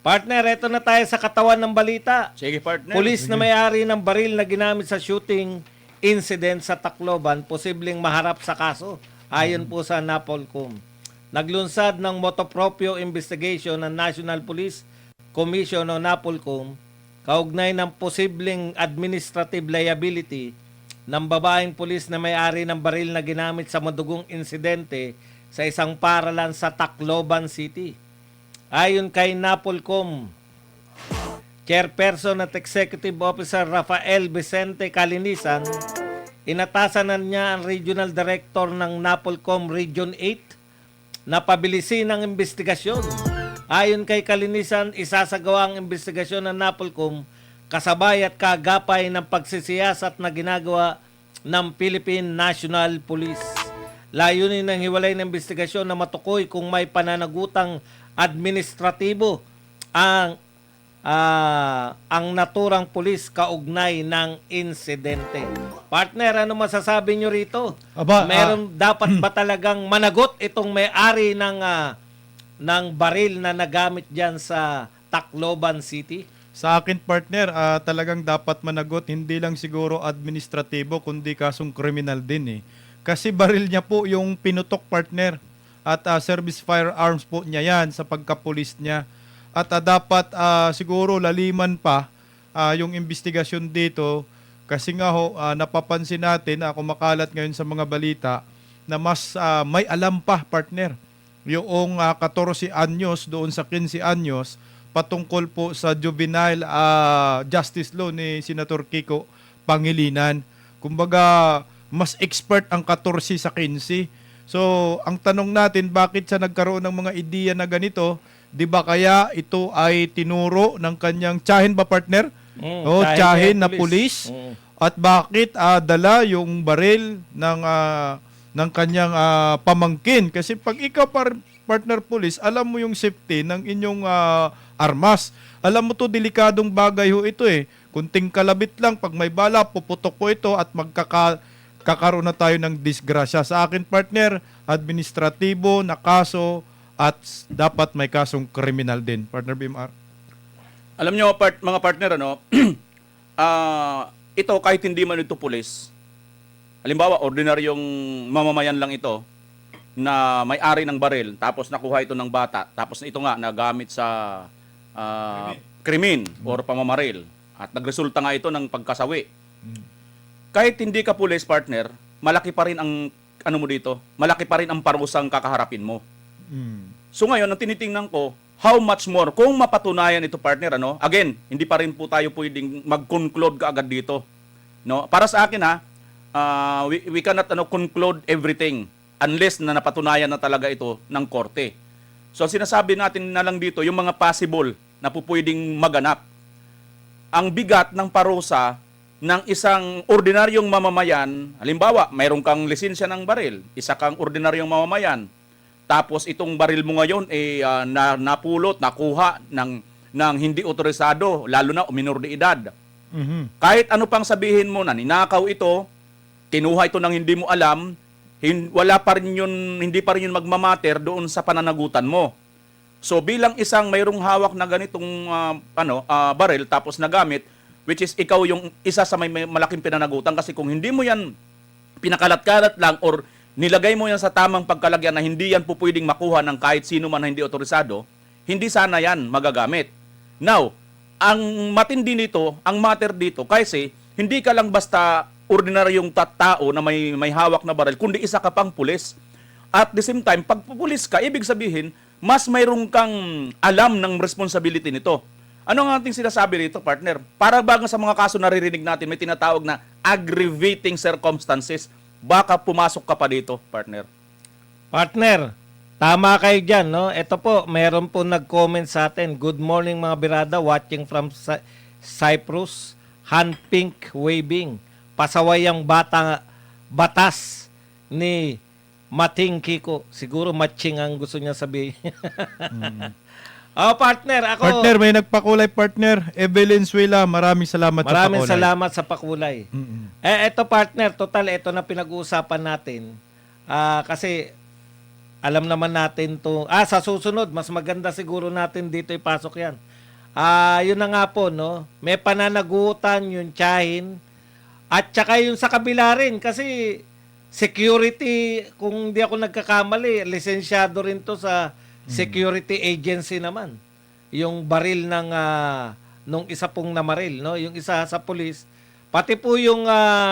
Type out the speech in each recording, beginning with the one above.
Partner, eto na tayo sa katawan ng balita. Sige, partner. Pulis na may-ari ng baril na ginamit sa shooting incident sa Tacloban, posibleng maharap sa kaso, ayon po sa NAPOLCOM. Naglunsad ng motopropyo investigation ng National Police Commission o NAPOLCOM kaugnay ng posibleng administrative liability ng babaeng pulis na may-ari ng baril na ginamit sa madugong insidente sa isang paralan sa Tacloban City. Ayon kay NAPOLCOM, Chairperson at Executive Officer Rafael Vicente Calinisan, inatasan na niya ang Regional Director ng NAPOLCOM Region 8 na pabilisin ang investigasyon. Ayon kay Calinisan, isasagawa ang investigasyon ng NAPOLCOM kasabay at kagapay ng pagsisiyasat na ginagawa ng Philippine National Police. Layunin ng hiwalay na investigasyon na matukoy kung may pananagutang administratibo ang naturang pulis kaugnay ng insidente. Partner, ano masasabi nyo rito? Dapat ba talagang managot itong may-ari ng baril na nagamit diyan sa Tacloban City? Sa akin, partner, talagang dapat managot, hindi lang siguro administratibo, kundi kasong kriminal din eh. Kasi baril niya po yung pinutok, partner. At service firearms po niya yan sa pagkapulis niya. At dapat siguro laliman pa yung investigasyon dito kasi nga ho, napapansin natin, kumakalat ngayon sa mga balita na mas may alam pa, partner. Yung 14 anyos doon sa 15 anyos patungkol po sa juvenile justice law ni Senator Kiko Pangilinan. Kumbaga, mas expert ang 14 sa 15. So, ang tanong natin, bakit siya nagkaroon ng mga ideya na ganito? Di ba kaya ito ay tinuro ng kanyang tsahin ba, partner? Tsahin na pulis. At bakit dala yung baril ng kanyang pamangkin? Kasi pag ikaw, partner pulis, alam mo yung safety ng inyong armas. Alam mo to, delikadong bagay ho ito eh. Kunting kalabit lang, pag may bala, puputok ko ito at kakaroon na tayo ng disgrasya. Sa akin, partner, administratibo na kaso at dapat may kasong kriminal din. Partner BMR. Alam nyo, mga partner, ito kahit hindi man ito pulis, halimbawa, ordinaryong mamamayan lang ito na may-ari ng baril, tapos nakuha ito ng bata, tapos ito nga nagamit sa krimen or pamamaril, at nagresulta nga ito ng pagkasawi. Kahit hindi ka pulis, partner, malaki pa rin ang mo dito, malaki pa rin ang parusang kakaharapin mo. So ngayon, ang tinitingnan ko, how much more, kung mapatunayan ito, partner, again, hindi pa rin po tayo pwedeng mag-conclude kaagad dito. No? Para sa akin, we cannot conclude everything unless na napatunayan na talaga ito ng korte. So sinasabi natin na lang dito, yung mga possible na po pwedeng maganap. Ang bigat ng parusa ng isang ordinaryong mamamayan, halimbawa, mayroon kang lisensya ng baril, isa kang ordinaryong mamamayan, tapos itong baril mo ngayon napulot, nakuha ng hindi otorisado, lalo na minor de edad. Kahit ano pang sabihin mo na ninakaw ito, kinuha ito ng hindi mo alam, wala pa rin yun, hindi pa rin yun magmamater doon sa pananagutan mo. So bilang isang mayroong hawak na ganitong baril tapos nagamit, which is ikaw yung isa sa may malaking pinanagutan, kasi kung hindi mo yan pinakalat-kalat lang or nilagay mo yan sa tamang pagkalagyan na hindi yan po pwedeng makuha ng kahit sino man na hindi otorisado, hindi sana yan magagamit. Now, ang matindi nito, ang matter dito, kasi hindi ka lang basta ordinaryong tao na may hawak na baril, kundi isa ka pang pulis. At the same time, pag pulis ka, ibig sabihin, mas mayroong kang alam ng responsibility nito. Ano ang ating sinasabi rito, partner? Para bago sa mga kaso naririnig natin, may tinatawag na aggravating circumstances. Baka pumasok ka pa dito, partner. Partner, tama kayo dyan, no? Ito po, meron po nag-comment sa atin. Good morning mga birada, watching from Cyprus. Hand pink waving. Pasaway ang batas ni Mating Kiko. Siguro matching ang gusto niya sabihin. Partner, ako... Partner, may nagpakulay, partner. Evelyn Suela, maraming salamat sa pakulay. Maraming salamat sa pakulay. Eto, partner, total, ito na pinag-uusapan natin. Kasi, alam naman natin to. Sa susunod, mas maganda siguro natin dito ipasok yan. Yun na nga po, no? May pananagutan yung tiyahin. At saka yung sa kabila rin, kasi security, kung di ako nagkakamali, lisensyado rin to sa security agency naman. Yung baril ng nung isa pong namaril, no? Yung isa sa police, pati po yung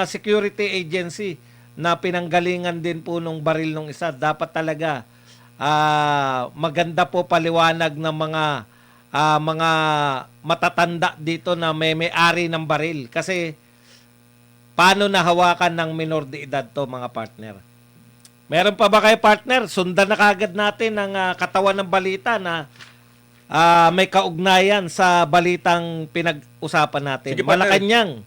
security agency na pinanggalingan din po nung baril nung isa. Dapat talaga maganda po paliwanag ng mga matatanda dito na may-ari ng baril. Kasi paano nahawakan ng minor de edad to, mga partner? Meron pa ba kayo, partner? Sundan na kagad natin ang katawan ng balita na may kaugnayan sa balitang pinag-usapan natin. Sige, partner. Malacanang,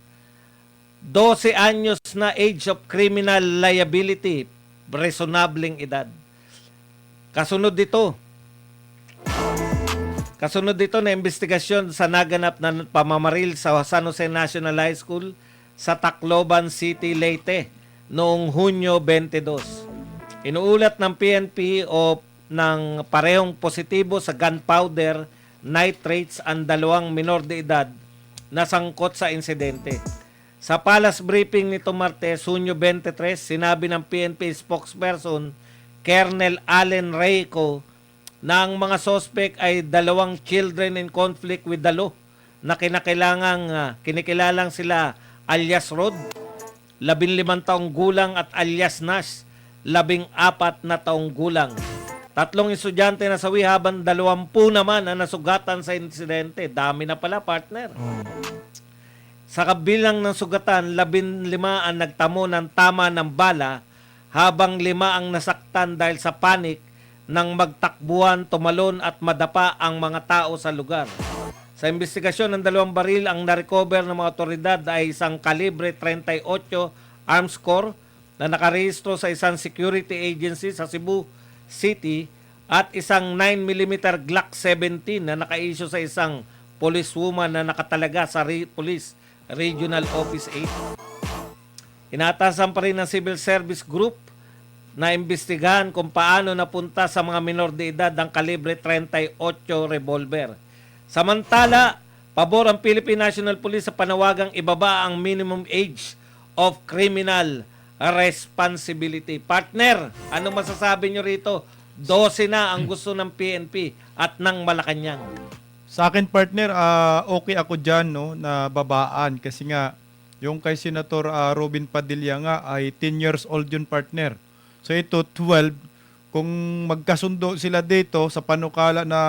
12 anyos na age of criminal liability, reasonabling edad. Kasunod dito na investigasyon sa naganap na pamamaril sa San Jose National High School sa Tacloban City, Leyte noong Hunyo 22. Inuulat ng PNP o ng parehong positibo sa gunpowder, nitrates ang 2 minor de edad na sangkot sa insidente. Sa palace briefing nito Martes, Hunyo 23, sinabi ng PNP spokesperson Colonel Allen Reyco na ang mga suspect ay 2 children in conflict with the law na kinikilalang sila alias Rod, 15 taong gulang, at alias Nash, 14 na taong gulang. 3 estudyante na sawi habang 20 naman ang nasugatan sa insidente. Dami na pala, partner. Sa kabilang ng sugatan, 15 ang nagtamo ng tama ng bala habang 5 ang nasaktan dahil sa panik nang magtakbuhan, tumalon at madapa ang mga tao sa lugar. Sa investigasyon ng 2 baril, ang narecover ng mga otoridad ay isang kalibre 38 arms core na nakarehistro sa isang security agency sa Cebu City at isang 9mm Glock 17 na naka-issue sa isang policewoman na nakatalaga sa Police Regional Office 8. Inatasan pa rin ng Civil Service Group na imbestigahan kung paano napunta sa mga minor de edad ang kalibre 38 revolver. Samantala, pabor ang Philippine National Police sa panawagang ibaba ang minimum age of criminal responsibility. Partner, ano masasabi nyo rito? 12 na ang gusto ng PNP at ng Malacanang. Sa akin, partner, okay ako dyan, no, na babaan. Kasi nga, yung kay Senator Robin Padilla nga ay 10 years old yun, partner. So ito, 12. Kung magkasundo sila dito sa panukala na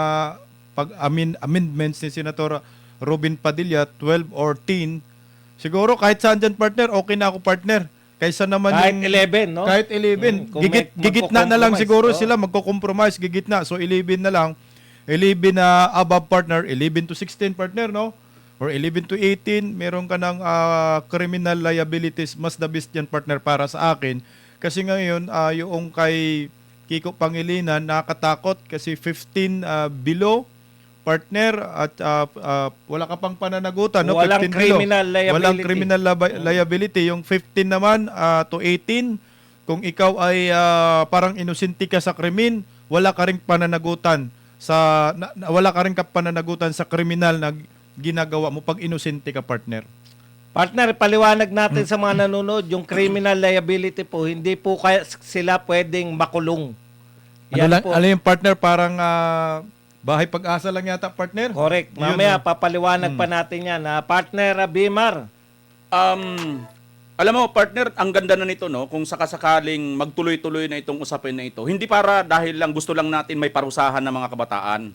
amendments ni Senator Robin Padilla, 12 or 10, siguro kahit saan dyan, partner, okay na ako, partner. Kaysa naman Kahit yung 11, no? Kahit 11. Kung may Gigitna na lang magko-compromise, siguro oh. sila, magko-compromise, gigitna. So 11 na lang. 11 na above, partner, 11 to 16, partner, no? Or 11 to 18, meron ka ng criminal liabilities, mas the best yan, partner, para sa akin. Kasi ngayon, yung kay Kiko Pangilinan, nakakatakot kasi 15 below, partner, at wala ka pang pananagutan, no? Walang 15 criminal below. liability. Walang criminal liability. Yung 15 naman to 18, kung ikaw ay parang inosente ka sa krimen, wala ka ring pananagutan wala ka rin pananagutan sa kriminal na ginagawa mo pag inosente ka, partner. Partner, paliwanag natin sa mga nanonood, yung criminal liability po, hindi po kaya sila pwedeng makulong. Ano yung partner, parang bahay pag-asa lang yata, partner? Correct. Yun, Mamaya, papaliwanag pa natin yan. Partner Bimar, Alam mo, partner, ang ganda na nito, no? Kung sakasakaling magtuloy-tuloy na itong usapin na ito, hindi para dahil lang gusto lang natin may parusahan ng mga kabataan.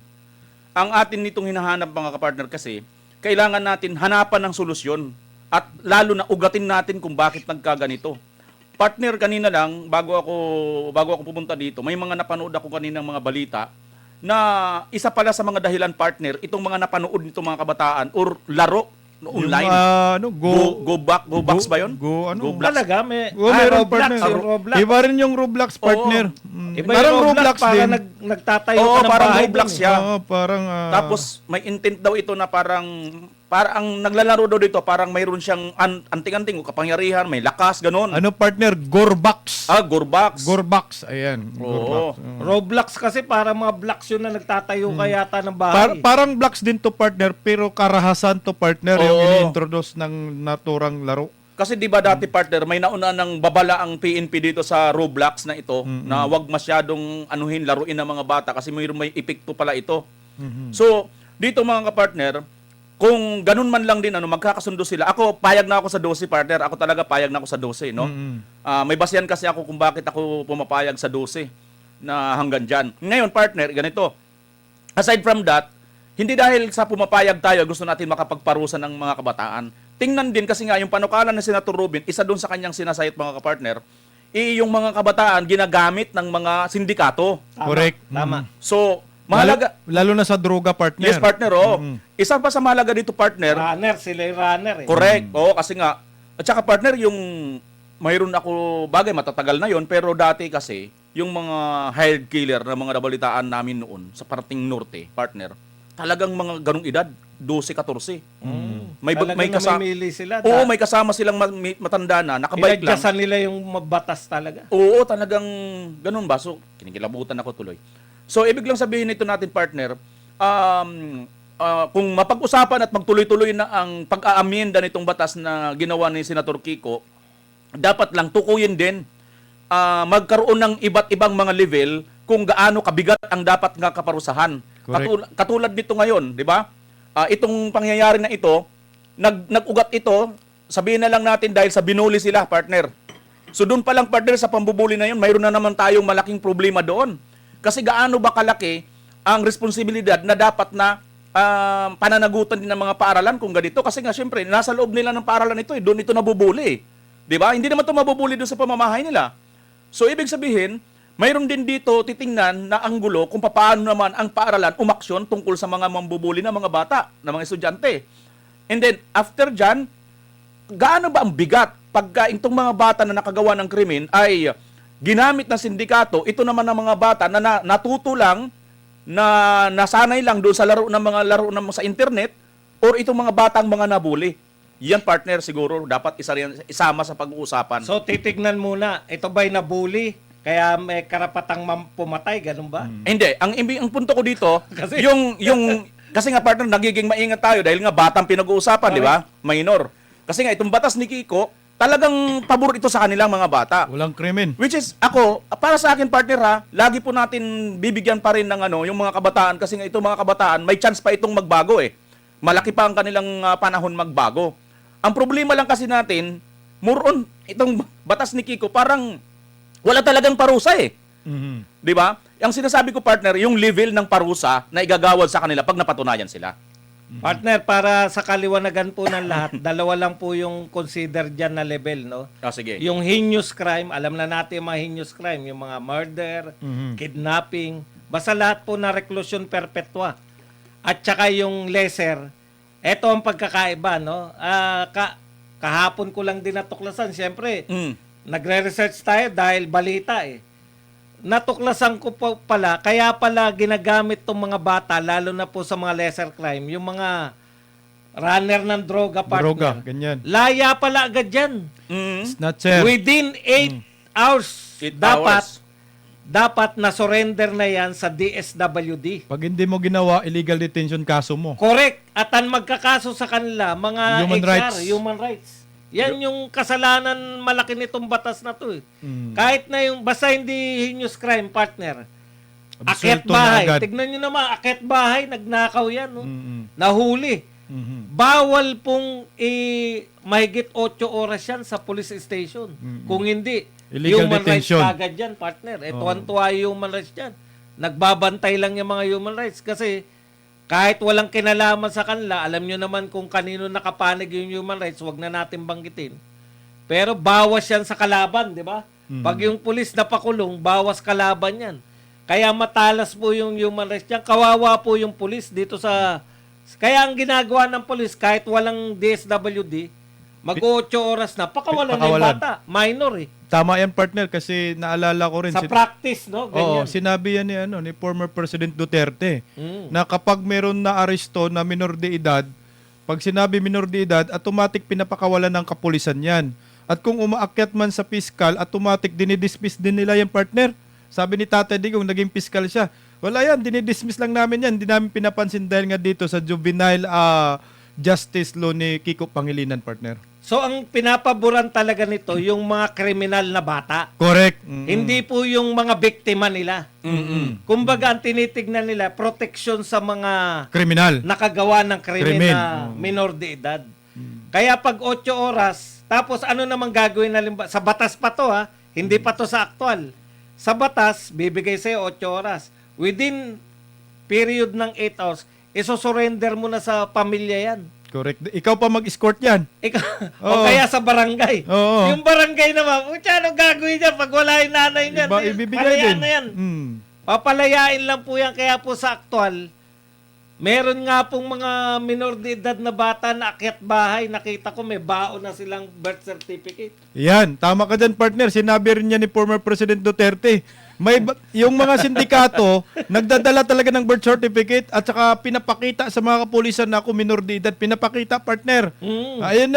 Ang atin nitong hinahanap, mga kapartner, kasi kailangan natin hanapan ng solusyon at lalo na ugatin natin kung bakit nagkaganito. Partner, kanina lang, bago ako pumunta dito, may mga napanood ako kaninang mga balita na isa pala sa mga dahilan, partner, itong mga napanood nitong mga kabataan or laro no, online. Go Box ba yun? Go Black. talaga, may meron, Roblox, partner. yung Roblox. Iba rin yung Roblox, partner. Iba Parang yung Roblox para din. nagtatayo Oo, ka ng parang bahay Roblox dun, siya. Oo, parang Tapos may intent daw ito na parang para ang naglalaro daw dito, parang mayroon siyang anting-anting, kapangyarihan, may lakas, ganun. Ano partner? Gorbax. Gorbax. Gorbax, ayan. Oo. Gorbax. Roblox kasi para mga blocks yun na nagtatayo ka yata ng bahay. Parang blocks din to partner, pero karahasan to partner yung Oo. ini-introduce ng naturang laro. Kasi di ba dati partner, may nauna ng babala ang PNP dito sa Roblox na ito, na wag masyadong laruin ng mga bata kasi may epekto pala ito. So, dito mga kapartner, kung ganun man lang din, magkakasundo sila. Ako, payag na ako sa 12, partner. Ako talaga payag na ako sa 12, no? May basihan kasi ako kung bakit ako pumapayag sa 12 na hanggang dyan. Ngayon, partner, ganito. Aside from that, hindi dahil sa pumapayag tayo, gusto natin makapagparusa ng mga kabataan. Tingnan din kasi nga, yung panukala ng Senator Rubin, isa doon sa kanyang sinasayit mga kapartner, yung mga kabataan ginagamit ng mga sindikato. Tama, Correct. Tama. So, mahalaga... Lalo na sa droga partner. Yes, partner, Isa pa sa mahalaga dito, partner, Runner, sila yung runner eh. correct. Oo, kasi nga, at saka partner, yung mayroon ako, bagay, matatagal na yon pero dati kasi, yung mga hired killer na mga nabalitaan namin noon sa parating norte, partner, talagang mga ganong edad, 12, 14. May kasama. namimili sila. Oo, may kasama silang matanda na, nakabike lang. Pinagjasan nila yung mabatas talaga. Oo, talagang ganun ba? So, kinikilabutan ako tuloy. So, ibig lang sabihin nito natin, partner, kung mapag-usapan at magtuloy-tuloy na ang pag-aamyenda nitong batas na ginawa ni Senator Kiko, dapat lang tukuyin din magkaroon ng iba't ibang mga level kung gaano kabigat ang dapat nga kaparusahan. Correct. Katulad nito ngayon, di ba? Itong pangyayari na ito, nag-ugat ito, sabihin na lang natin dahil sa binuli sila, partner. So doon pa lang, partner, sa pambubuli na yun, mayroon na naman tayong malaking problema doon. Kasi gaano ba kalaki ang responsibilidad na dapat na pananagutan din ng mga paaralan kung ganito. Kasi nga, syempre, nasa loob nila ng paaralan ito, doon ito nabubuli. Di ba? Hindi naman ito mabubuli doon sa pamamahay nila. So, ibig sabihin, mayroon din dito titingnan na anggulo kung paano naman ang paaralan umaksyon tungkol sa mga mambubuli na mga bata, na mga estudyante. And then, after dyan, gaano ba ang bigat pagka itong mga bata na nakagawa ng krimen ay ginamit ng sindikato, ito naman ng mga bata na natuto lang, na nasanay lang doon sa laro sa internet, or itong mga batang mga nabuli. Yan, partner, siguro dapat isama sa pag-uusapan. So, titignan muna, ito ba'y nabuli? Kaya may karapatang pumatay, ganun ba? Hindi, ang punto ko dito, Kasi- kasi nga, partner, nagiging maingat tayo dahil nga batang pinag-uusapan, di ba? Minor. Kasi nga itong batas ni Kiko, talagang pabor ito sa kanilang mga bata. Walang krimen. Which is, ako, para sa akin, partner, lagi po natin bibigyan pa rin ng yung mga kabataan, kasi nga itong mga kabataan, may chance pa itong magbago eh. Malaki pa ang kanilang panahon magbago. Ang problema lang kasi natin, more on, itong batas ni Kiko, parang wala talagang parusa eh. Di ba? Ang sinasabi ko, partner, yung level ng parusa na igagawad sa kanila pag napatunayan sila. Partner, para sa kaliwanagan po ng lahat, dalawa lang po yung consider dyan na level, no? Sige. Yung heinous crime, alam na natin yung mga heinous crime, yung mga murder, kidnapping, basta lahat po na reclusion perpetua. At saka yung lesser, eto ang pagkakaiba, no? Kahapon ko lang din natuklasan, siyempre, nagre-research tayo dahil balita eh. Natuklasan ko po pala, kaya pala ginagamit tong mga bata, lalo na po sa mga lesser crime, yung mga runner ng droga, Droga, partner. ganyan. Laya pala agad dyan. Snatcher. Within 8 hours, 8 dapat hours. dapat na-surrender na yan sa DSWD. Pag hindi mo ginawa, illegal detention kaso mo. Correct. At ang magkakaso sa kanila, mga Human HR, rights. human rights. Yan yung kasalanan malaki nitong batas na to. Eh. Kahit na yung, basta hindi heinous crime, partner. Akyat Absuelto na bahay. agad. Tignan nyo naman, akyat bahay, nagnakaw yan. No? Nahuli. Bawal pong mahigit 8 oras yan sa police station. Kung hindi, Illegal human detention. rights kagad yan, partner. Tuwan-tuwa yung human rights yan. Nagbabantay lang yung mga human rights kasi kahit walang kinalaman sa kanila, alam nyo naman kung kanino nakapanig yung human rights, wag na natin banggitin. Pero bawas yan sa kalaban, di ba? Pag yung pulis napakulong, bawas kalaban yan. Kaya matalas po yung human rights yan. Kawawa po yung pulis dito sa... Kaya ang ginagawa ng pulis, kahit walang DSWD, mag-8 oras na, pakawalan na yung Pakawalan. bata. Minor eh. Tama yan, partner, kasi naalala ko rin. Sa practice, no? Oo, Ganyan. sinabi yan ni former President Duterte Mm. na kapag meron na aresto na minor de edad, pag sinabi minor de edad, automatic pinapakawalan ng kapulisan yan. At kung umaakyat man sa piskal, automatic dinidismiss din nila yung partner. Sabi ni Tatay Digong, naging piskal siya. Wala yan, dinidismiss lang namin yan. Hindi namin pinapansin dahil nga dito sa juvenile justice law ni Kiko Pangilinan, partner. So ang pinapaboran talaga nito yung mga kriminal na bata. Correct. Hindi po yung mga biktima nila. Kumbaga ang tinitignan nila, protection sa mga Kriminal. nakagawa ng krimen Krimen. na minor de edad. Kaya pag 8 oras, tapos ano namang gagawin na sa batas pa to ha, hindi pa to sa aktual. Sa batas, bibigay sa'yo 8 oras. Within period ng 8 hours, isosurrender mo na sa pamilya yan. Correct. Ikaw pa mag-escort yan. O Oo. kaya sa barangay. Oo. Yung barangay naman, anong gagawin niya pag wala yung nanay niyan? Ibibigay Palayaan din. na yan. Papalayain lang po yan. Kaya po sa aktual, meron nga pong mga minor de edad na bata na akyat bahay. Nakita ko may baon na silang birth certificate. Yan, tama ka dyan, partner. Sinabi rin niya ni former President Duterte. Yung mga sindikato, nagdadala talaga ng birth certificate at saka pinapakita sa mga kapulisan na ako minor de edad. Pinapakita, partner. Ayun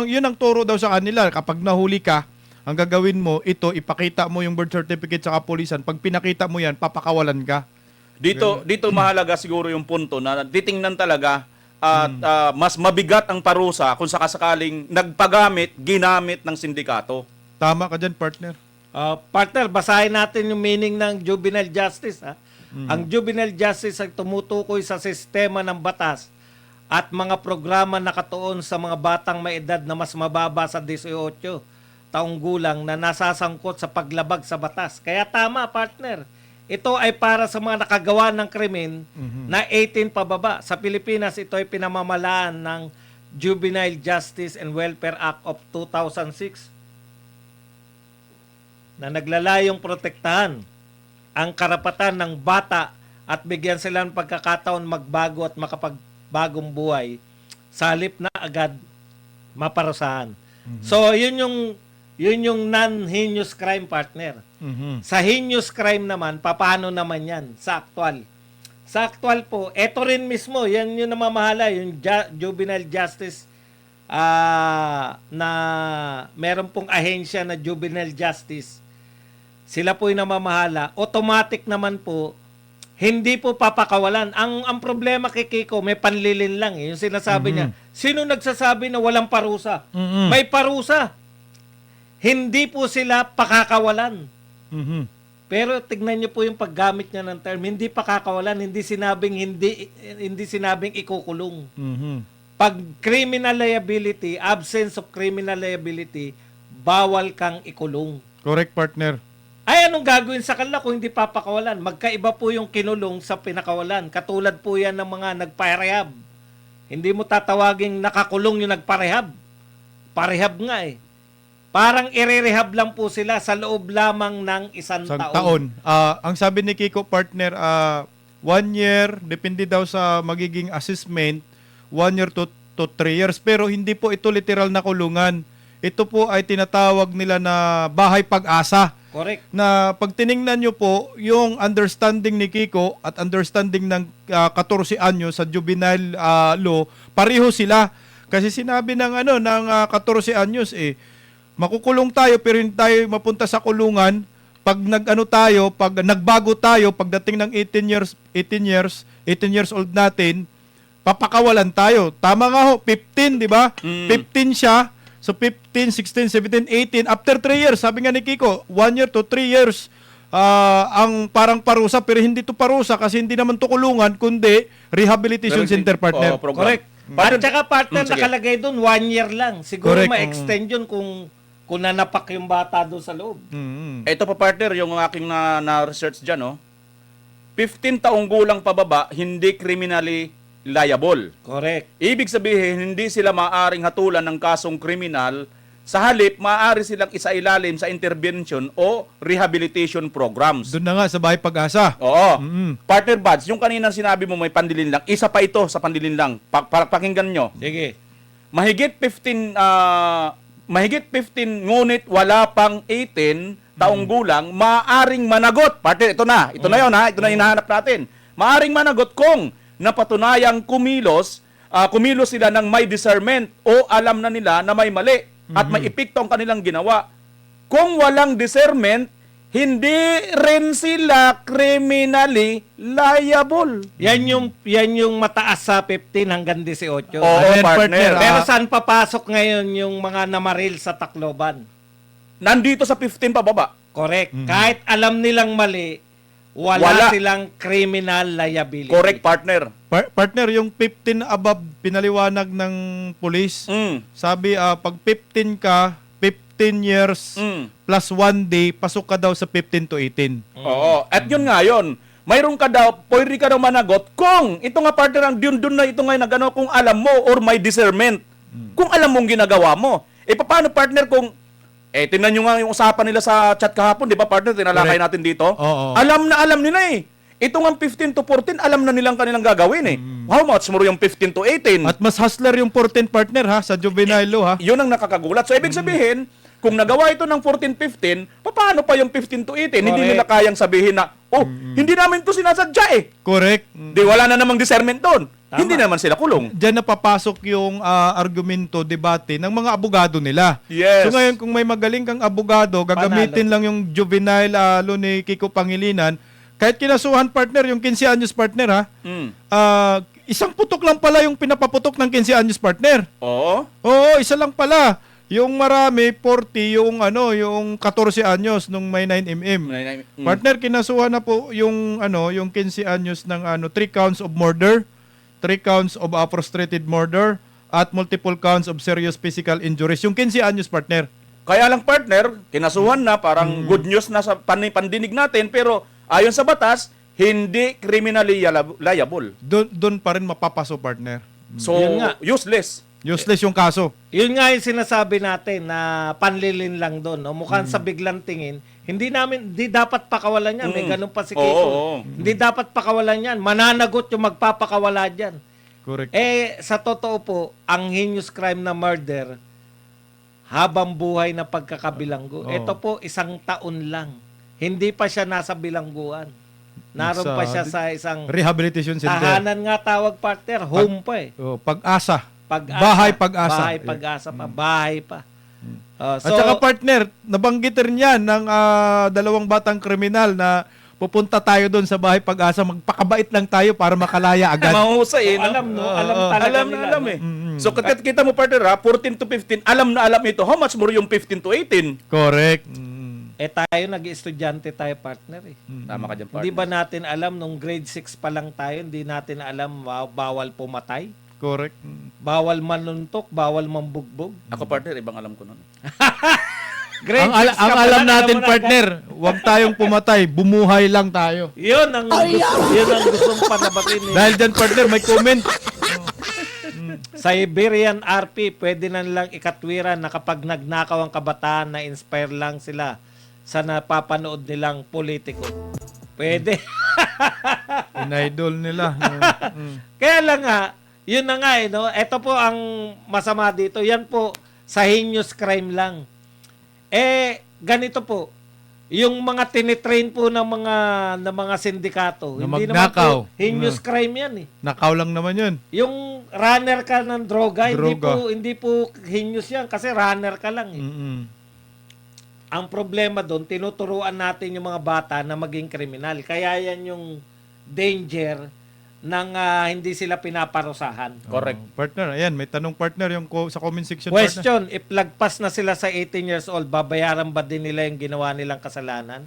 yun ang turo daw sa kanila. Kapag nahuli ka, ang gagawin mo, ipakita mo yung birth certificate sa kapulisan. Pag pinakita mo yan, papakawalan ka. Dito mahalaga siguro yung punto na titingnan talaga at mas mabigat ang parusa kung sakasakaling ginamit ng sindikato. Tama ka dyan, partner. Partner, basahin natin yung meaning ng juvenile justice. Ha? Ang juvenile justice ay tumutukoy sa sistema ng batas at mga programa na nakatuon sa mga batang may edad na mas mababa sa 18 taong gulang na nasasangkot sa paglabag sa batas. Kaya tama, partner. Ito ay para sa mga nakagawa ng krimen na 18 pababa. Sa Pilipinas, ito ay pinamamalaan ng Juvenile Justice and Welfare Act of 2006 na naglalayong protektahan ang karapatan ng bata at bigyan sila ng pagkakataon magbago at makapagbagong buhay sa halip na agad maparusahan. So, yun yung non-heinous crime, partner. Sa heinous crime naman, paano naman yan sa aktual? Sa aktual po, eto rin mismo, yan yung namamahala, yung juvenile justice na meron pong ahensya na juvenile justice. Sila po yung namamahala. Automatic naman po, hindi po papakawalan. Ang problema kay Kiko, may panlilin lang. Yung sinasabi niya, sino nagsasabi na walang parusa? May parusa. Hindi po sila pakakawalan. Pero tignan niyo po yung paggamit niya ng term, hindi pakakawalan, hindi sinabing ikukulong. Pag criminal liability, absence of criminal liability, bawal kang ikulong. Correct, partner. Ay, anong gagawin sa kanila kung hindi papakawalan? Magkaiba po yung kinulong sa pinakawalan. Katulad po yan ng mga nagparehab. Hindi mo tatawaging nakakulong yung nagparehab. Parehab nga eh. Parang irerehab lang po sila sa loob lamang ng isang taon. Ang sabi ni Kiko, partner, 1 year, depende daw sa magiging assessment, 1 year to 3 years. Pero hindi po ito literal na kulungan. Ito po ay tinatawag nila na bahay pag-asa. Correct. Na pag tiningnan nyo po, yung understanding ni Kiko at understanding ng 14 anyo sa juvenile law, pareho sila. Kasi sinabi ng 14 anyos makukulong tayo pero hindi tayo mapunta sa kulungan pag pag nagbago tayo pagdating ng 18 years old natin, papakawalan tayo. Tama nga ho, 15, di ba? 15 siya. So 15, 16, 17, 18, after 3 years, sabi nga ni Kiko, 1 year to 3 years ang parang parusa, pero hindi to parusa kasi hindi naman to kulungan, kundi rehabilitation center, partner. Correct. At saka partner, sige. nakalagay doon 1 year lang. Siguro Correct. ma-extend yun kung nanapak yung bata doon sa loob. Ito pa, partner, yung aking na-research dyan, 15 taong gulang pababa, hindi criminally liable. Correct. Ibig sabihin, hindi sila maaring hatulan ng kasong kriminal. Sa halip, maaari silang isailalim sa intervention o rehabilitation programs. Doon na nga sa bahay pag-asa. Oo. Partner Buds, yung kanina sinabi mo may pandilin lang, isa pa ito sa pandilin lang. Pakinggan nyo. Sige. Mahigit 15 ngunit wala pang 18 taong gulang, maaring managot. Partner, ito na yun ha, ito na hinahanap natin. Maaring managot kung napatunayang kumilos kumilos sila ng may discernment o alam na nila na may mali at may epekto ang kanilang ginawa. Kung walang discernment, hindi rin sila criminally liable. Yan yung mataas sa 15 hanggang 18. Oo, Ayan, partner. Pero saan papasok ngayon yung mga namaril sa Tacloban? Nandito sa 15 pababa. Correct. Kahit alam nilang mali, wala silang criminal liability. Correct, partner. Partner, yung 15 above, pinaliwanag ng police. Sabi, pag 15 ka, 15 years plus 1 day, pasok ka daw sa 15 to 18. Oo. At yun nga yun. Mayroon ka daw, pwede ka daw managot kung ito nga partner ang dun na ito nga nagano kung alam mo or may discernment. Kung alam mong ginagawa mo. Paano partner kung tingnan nyo nga yung usapan nila sa chat kahapon, di ba partner? Tinalakay Correct. natin dito. Oo. Alam nila eh. Ito nga 15 to 14, alam na nilang kanilang gagawin eh. How much more yung 15 to 18? At mas hustler yung 14 partner ha, sa juvenile law ha. Yun ang nakakagulat. So, ibig sabihin, kung nagawa ito ng 14-15, paano pa yung 15 to 18? Hindi Correct. nila kayang sabihin na, hindi namin ito sinasadya eh. Correct. Di wala na namang discernment doon. Tama. Hindi naman sila kulong. Diyan napapasok yung argumento, debate ng mga abogado nila. Yes. So ngayon, kung may magaling kang abogado, gagamitin lang yung juvenile law ni Kiko Pangilinan, kahit kinasuhan partner, yung 15 anyos partner ha, isang putok lang pala yung pinapaputok ng 15 anyos partner. Oo. Oo, isa lang pala. Yung marami, 40, yung 14 anyos nung may 9mm. Partner, kinasuhan na po yung 15 anyos ng 3 counts of murder, 3 counts of frustrated murder, at multiple counts of serious physical injuries. Yung 15 anyos, partner. Kaya lang partner, kinasuhan na, parang good news na sa pandinig natin, pero ayon sa batas, hindi criminally liable. Doon pa rin mapapaso, partner. So, Yun nga. useless. Useless yung kaso. Yun nga yung sinasabi natin na panlilin lang doon. No? Mukhang sa biglang tingin, hindi dapat pakawalan yan. May ganun pa si Kiko. Oo. Hindi dapat pakawalan yan. Mananagot yung magpapakawala dyan. Correct. Sa totoo po, ang heinous crime na murder, habang buhay na pagkakabilanggo. Oo. Ito po, 1 taon lang. Hindi pa siya nasa bilangguan. Naroon Nasa pa siya sa isang Rehabilitation center. tahanan nga tawag partner. Home pa eh. Pag-asa. Pag-asa. Bahay pag-asa. Bahay pag-asa pa. Bahay pa. At saka partner, nabanggit rin yan ng 2 batang kriminal na pupunta tayo doon sa bahay pag-asa, magpakabait lang tayo para makalaya agad. Mahusay, no? alam talaga Alam nila. na alam no? eh. So, kita mo partner ha, 14 to 15, alam na alam ito. How much more yung 15 to 18? Correct. Tayo nag-estudyante tayo partner eh. Tama ka dyan, partner. Hindi ba natin alam nung grade 6 pa lang tayo, hindi natin alam bawal pumatay, Correct. bawal manuntok, bawal mambugbog. Ako partner, ibang alam ko nun. Grade Ang 6 ka pa alam lang, natin, mo na partner, huwag tayong pumatay, bumuhay lang tayo. Yun ang gustong panabatin eh. Dahil dyan, partner, may comment. Sa Iberian RP, pwede na nilang ikatwiran na kapag nagnakaw ang kabataan, na-inspire lang sila sa napapanood nilang politiko. Pwede. In-idol nila. Kaya lang nga, yun na nga eh, no? Ito po ang masama dito. Yan po, sa heinous crime lang. Ganito po, yung mga tinitrain po ng mga sindikato, Na hindi naman magnakaw. po heinous crime yan eh. Nakaw lang naman yun. Yung runner ka ng droga, Droga. hindi po heinous yan kasi runner ka lang eh. Ang problema doon, tinuturuan natin yung mga bata na maging kriminal. Kaya yan yung danger ng hindi sila pinaparusahan. Correct. Partner, ayan, may tanong partner yung sa comment section. Partner. Question, if lagpas na sila sa 18 years old, babayaran ba din nila yung ginawa nilang kasalanan?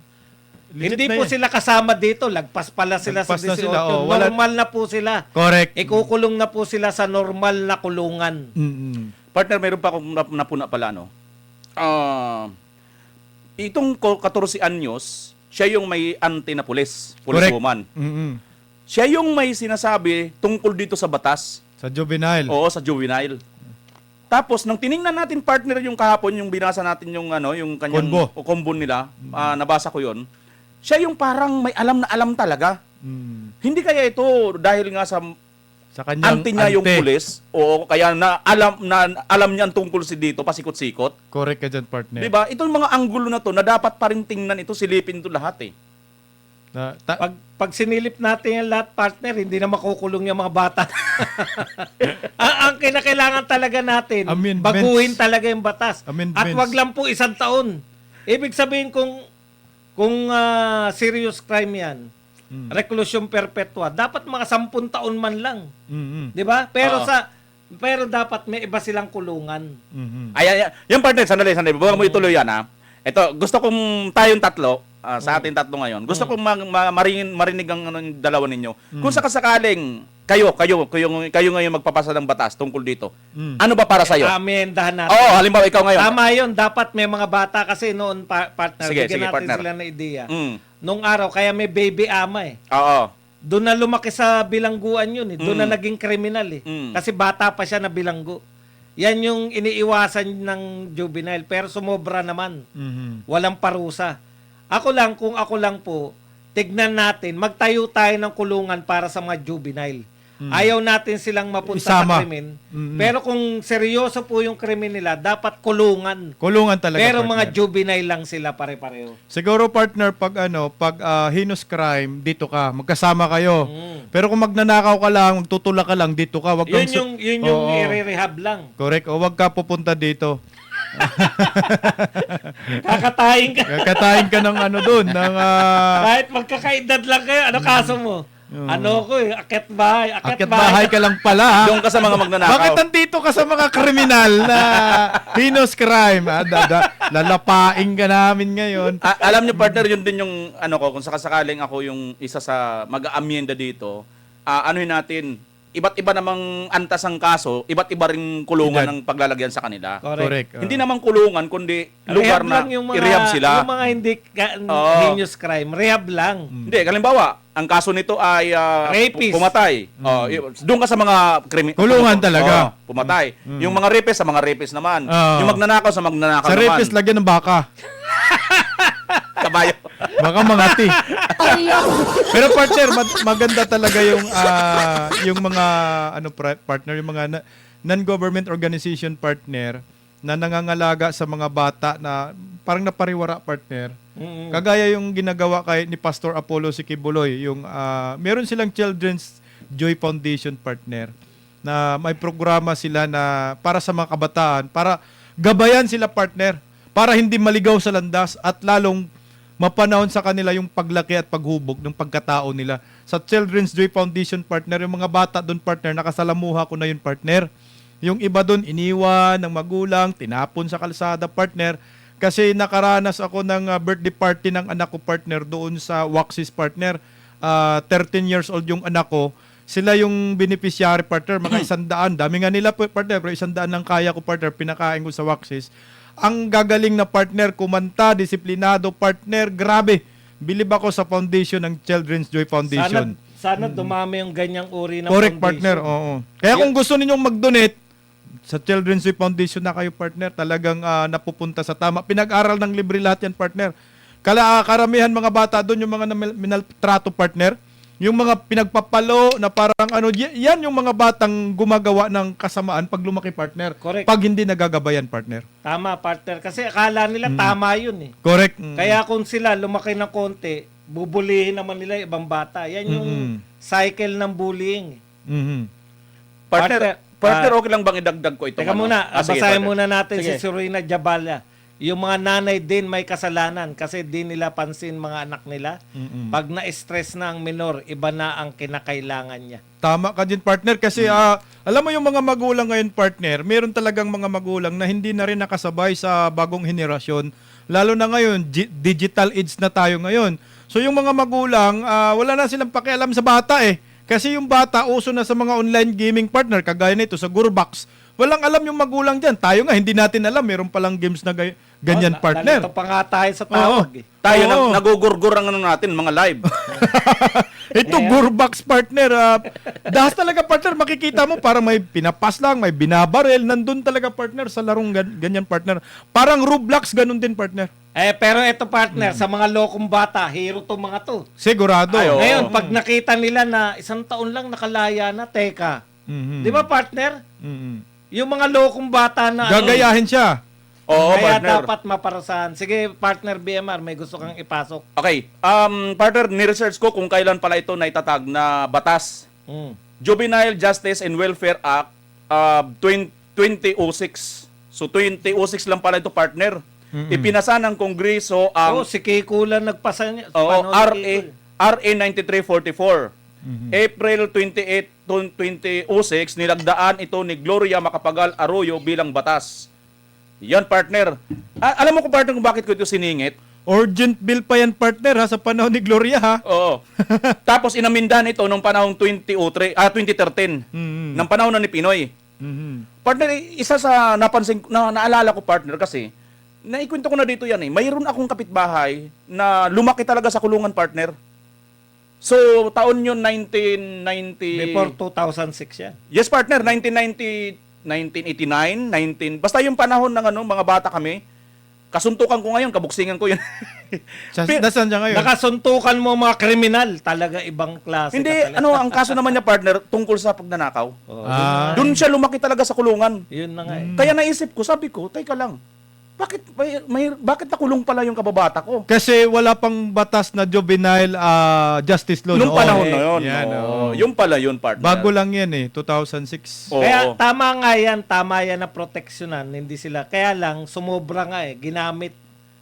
Legit Hindi na po yan. sila kasama dito. Lagpas pala sila Lagpas sa na 18. sila, wala- Normal na po sila. Correct. Ikukulong na po sila sa normal na kulungan. Partner, meron pa akong napuna pala, no? Itong 14 anyos, siya yung may ante na police Correct. woman. Siya yung may sinasabi tungkol dito sa batas. Sa juvenile. Oo, sa juvenile. Tapos, nang tiningnan natin partner yung kahapon, yung binasa natin yung yung kanyang Combo. combo nila, nabasa ko yon. Siya yung parang may alam na alam talaga. Hindi kaya ito dahil nga sa Sa kanyang ante niya yung pulis o kaya na alam niya ang tungkol si dito, pasikot-sikot. Correct ka dyan, partner. 'Di ba? Itong mga anggulo na to na dapat pa rin tingnan ito, silipin to lahat eh. Pag sinilip natin yung lahat, partner, hindi na makukulong yung mga bata. ang kinakailangan talaga natin, Amendments. baguhin talaga yung batas. Amendments. At wag lang po 1 taon. Ibig sabihin kung serious crime yan, reclusion perpetua, dapat mga 10 taon man lang. Mm-hmm. 'Di ba? Pero Oo. pero dapat may iba silang kulungan. Mm-hmm. Ay, yung partner, sandali. Bago mo ituloy yan, ha? Ito, gusto kong tayong tatlo, sa ating tatlo ngayon, gusto kong marinig ang yung dalawa ninyo. Kung sakasakaling kayo ngayon magpapasa ng batas tungkol dito, ano ba para sa'yo? Amendahan natin. Oo, halimbawa ikaw ngayon. Tama yun. Dapat may mga bata kasi noon, partner. Sige, Bigyan natin partner. sila na ideya. Mm. Nung araw, kaya may baby ama eh. Oo. Doon na lumaki sa bilangguan yun eh. Doon na naging kriminal eh. Mm. Kasi bata pa siya na bilanggo. Yan yung iniiwasan ng juvenile. Pero sumobra naman. Mm-hmm. Walang parusa. Kung ako lang po, tignan natin, magtayo tayo ng kulungan para sa mga juvenile. Ayaw natin silang mapunta Isama. sa krimen. Pero kung seryoso po yung krimen nila, dapat kulungan. Kulungan talaga, Pero partner. mga juvenile lang sila pare-pareho. Siguro, partner, pag heinous crime, dito ka, magkasama kayo. Pero kung magnanakaw ka lang, magtutula ka lang, dito ka. Wag Yun kang yung Oo. i-rehab lang. Correct. O wag ka pupunta dito. Kakatayin ka. Kakatayin ka ng ano doon, ng Kahit magkakaedad lang kayo, ano kaso mo? Ano ko eh, akyat bahay. akit bahay ka lang pala. Ha? Doon ka sa mga magnanakaw. Bakit nandito ka sa mga kriminal na heinous crime? Lalapain ka namin ngayon. Alam niyo, partner, yun din yung ano ko, kung sakasakaling ako yung isa sa mag-aamyenda dito, anuhin natin, iba't iba namang antas ang kaso, iba't iba rin kulungan Edad. ng paglalagyan sa kanila. Correct. Hindi naman kulungan, kundi lugar Rehab na lang yung mga, i-rehab sila. Yung mga hindi Oo. heinous crime, rehab lang. Hindi, halimbawa, ang kaso nito ay Rapist. pumatay. Doon ka sa mga Kulungan talaga. Pumatay. Yung mga rapist sa mga rapist naman. Oo. Yung magnanakaw sa magnanakaw Sa naman. rapist, lagyan ng baka. Kabayo. Baka mangati. Pero partner, maganda talaga yung mga partner, yung mga non-government organization partner na nangangalaga sa mga bata na parang napariwara, partner. Kagaya yung ginagawa kay ni Pastor Apollo Sikibuloy, yung meron silang Children's Joy Foundation, partner, na may programa sila na para sa mga kabataan, para gabayan sila, partner, para hindi maligaw sa landas at lalong mapanahon sa kanila yung paglaki at paghubog ng pagkatao nila. Sa Children's Joy Foundation, partner, yung mga bata doon, partner, nakasalamuha ko na yun, partner. Yung iba doon, iniwan ng magulang, tinapon sa kalsada, partner. Kasi nakaranas ako ng birthday party ng anak ko, partner, doon sa Waxis, partner. 13 years old yung anak ko. Sila yung beneficiary, partner, mga 100. Dami nga nila, partner, pero 100 ng kaya ko, partner, pinakain ko sa Waxis. Ang gagaling na partner, kumanta, disiplinado, partner, grabe. Bilib ako sa foundation ng Children's Joy Foundation. Sana dumami yung ganyang uri ng Correct, foundation. partner, oo. Kaya kung gusto ninyong mag-donate, sa Children's Joy Foundation na kayo, partner, talagang napupunta sa tama. Pinag-aral ng libre lahat yan, partner. Karamihan mga bata doon, yung mga minaltrato, partner, yung mga pinagpapalo na parang yan yung mga batang gumagawa ng kasamaan pag lumaki, partner. Correct. Pag hindi nagagabayan, partner. Tama, partner. Kasi akala nila tama yun eh. Correct. Kaya kung sila lumaki ng konti, bubulihin naman nila yung ibang bata. Yan yung cycle ng bullying. Mhm. Partner, okay lang bang idagdag ko ito? Teka muna, sige, basahin partner. muna natin Sige. si Surina Jabala. Yung mga nanay din may kasalanan kasi di nila pansin mga anak nila. Pag na-stress na ang minor, iba na ang kinakailangan niya. Tama ka din, partner, kasi alam mo yung mga magulang ngayon, partner, meron talagang mga magulang na hindi na rin nakasabay sa bagong henerasyon. Lalo na ngayon, digital age na tayo ngayon. So yung mga magulang, wala na silang pakialam sa bata eh. Kasi yung bata, uso na sa mga online gaming, partner, kagaya nito sa Gurbox. Walang alam yung magulang dyan. Tayo nga, hindi natin alam. Meron palang games na ganyan, partner. Nalito pa nga tayo sa tawag eh. Tayo Oo. nagugurgur ang natin, mga live. Ito, Gurbox, partner. Dahas talaga, partner, makikita mo parang may pinapas lang, may binabarel. Nandun talaga, partner, sa larong ganyan, partner. Parang Roblox, ganun din, partner. Pero eto partner, sa mga lokong bata, hero to mga to. Sigurado. Ay, oo. Ngayon, pag nakita nila na 1 taon lang nakalaya na, teka. Mhm. Di ba partner? Mhm. Yung mga lokong bata na Gagayahin siya. Oo, Kaya partner. dapat maparusahan. Sige, partner BMR, may gusto kang ipasok. Okay. Partner, ni-research ko kung kailan pala ito naitatag na batas. Mm. Juvenile Justice and Welfare Act 2006. So 2006 lang pala ito, partner. Ipinasa ng Kongreso ang Si Kiko lang nagpasa niya. Oo, Panahon RA ni Kiko. RA 9344. April 28, 2006, nilagdaan ito ni Gloria Macapagal Arroyo bilang batas. Yan, partner. Alam mo kung partner kung bakit ko ito siningit? Urgent bill pa yan, partner, ha, sa panahon ni Gloria, ha? Oo. Tapos inamindahan ito nung panahong 2013, ng panahon na ni Pinoy. Partner, isa sa naalala ko, partner, kasi naikwento ko na dito yan eh. Mayroon akong kapitbahay na lumaki talaga sa kulungan, partner. So, taon yun 1990... Before 2006 yan. Yes, partner, 1990, 1989, basta yung panahon ng mga bata kami, kasuntukan ko ngayon, kabuksingan ko yun. Nasaan siya ngayon? Nakasuntukan mo mga kriminal. Talaga ibang klase. Hindi, ka talaga. ang kaso naman niya, partner, tungkol sa pagnanakaw. Oh, Doon siya lumaki talaga sa kulungan. yun na nga eh. Kaya naisip ko, sabi ko, teka lang, bakit nakulong pala yung kababata ko? Kasi wala pang batas na juvenile justice law Nung noon. panahon na yun. Yan, Oo. oo. Yung pala yun, partner. Bago lang yan eh, 2006. Oo. Kaya tama nga yan, tama yan na proteksyonan. Hindi sila. Kaya lang, sumobra nga eh.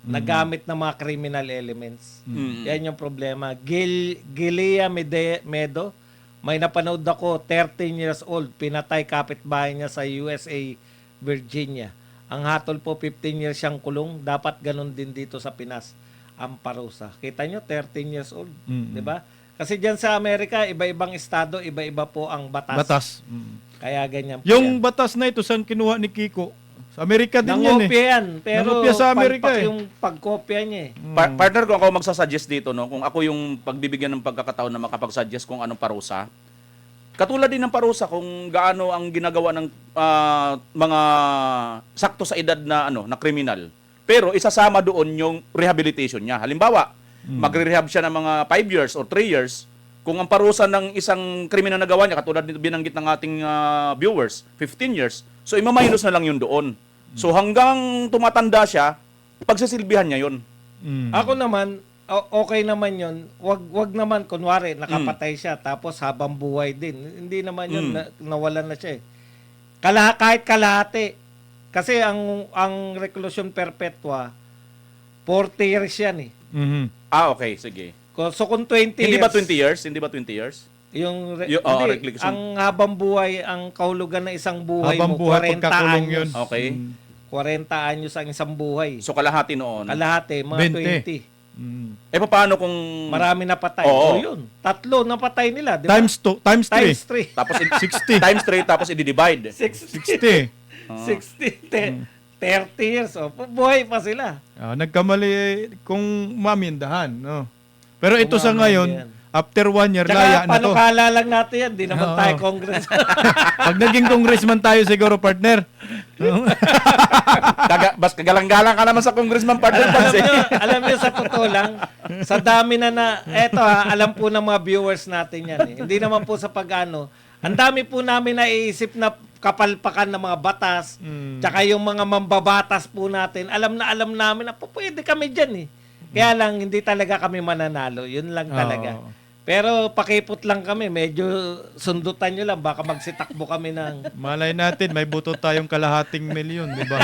Nagamit ng mga criminal elements. Yan yung problema. Gilia Medo, may napanood ako, 13 years old, pinatay kapitbahay niya sa USA, Virginia. Ang hatol po, 15 years siyang kulong. Dapat ganun din dito sa Pinas ang parusa. Kita nyo, 13 years old. Di ba? Kasi dyan sa Amerika, iba-ibang estado, iba-iba po ang batas. Kaya ganyan po Yung yan. batas na ito, saan kinuha ni Kiko? Sa Amerika din yan eh. Nangopya yan. Pero Nangopya sa Amerika palpak eh. yung pagkopya niya eh. Partner, kung ako magsasuggest dito, no, kung ako yung pagbibigyan ng pagkakataon na makapag-suggest kung anong parusa, katulad din ng parusa kung gaano ang ginagawa ng mga sakto sa edad na na kriminal. Pero isasama doon yung rehabilitation niya. Halimbawa, magre-rehab siya ng mga 5 years or 3 years. Kung ang parusa ng isang kriminal na gawa niya, katulad nito binanggit ng ating viewers, 15 years. So imaminus na lang yun doon. So hanggang tumatanda siya, pagsasilbihan niya yun. Ako naman, okay naman yun. Wag naman, kunwari, nakapatay siya, tapos habang buhay din. Hindi naman yun, nawalan na siya eh. Kahit kalahati. Kasi ang reclusion perpetua, 40 years yan eh. Okay, sige. So kung 20 Hindi years... ba 20 years? Hindi ba 20 years? Hindi, reclusion. ang habang buhay, ang kahulugan ng isang buhay Habang mo, buhay, 40 pagkakulong anyos. yun. Okay. 40 anyos ang isang buhay. So kalahati noon. Kalahati, mga 20. Paano kung... 20. Marami napatay. Oo. So yun, 3 napatay nila. Di ba? Times 2, times 3. Times 3. Tapos 60. times 3 tapos i-divide. 60. 60. 30 years. Oh. Buhay pa sila. Nagkamali kung mamindahan, no? Pero ito sa Umamin ngayon, yan. after 1 year, Tsaka, laya na to. panukala lang natin yan. Di naman Oo. tayo congress. Pag naging congressman tayo siguro, partner. Bas kagalang-galang ka naman sa congressman partner. alam nyo, sa totoo lang, sa dami eto alam po ng mga viewers natin yan. Eh. Hindi naman po sa pag-ano. Ang dami po namin naiisip na kapalpakan ng mga batas, tsaka yung mga mambabatas po natin, alam namin na pwede kami dyan eh. Kaya lang, hindi talaga kami mananalo. Yun lang talaga. Oo. Pero pakipot lang kami. Medyo sundutan nyo lang. Baka magsitakbo kami ng... Malay natin, may buto tayong kalahating milyon, di ba?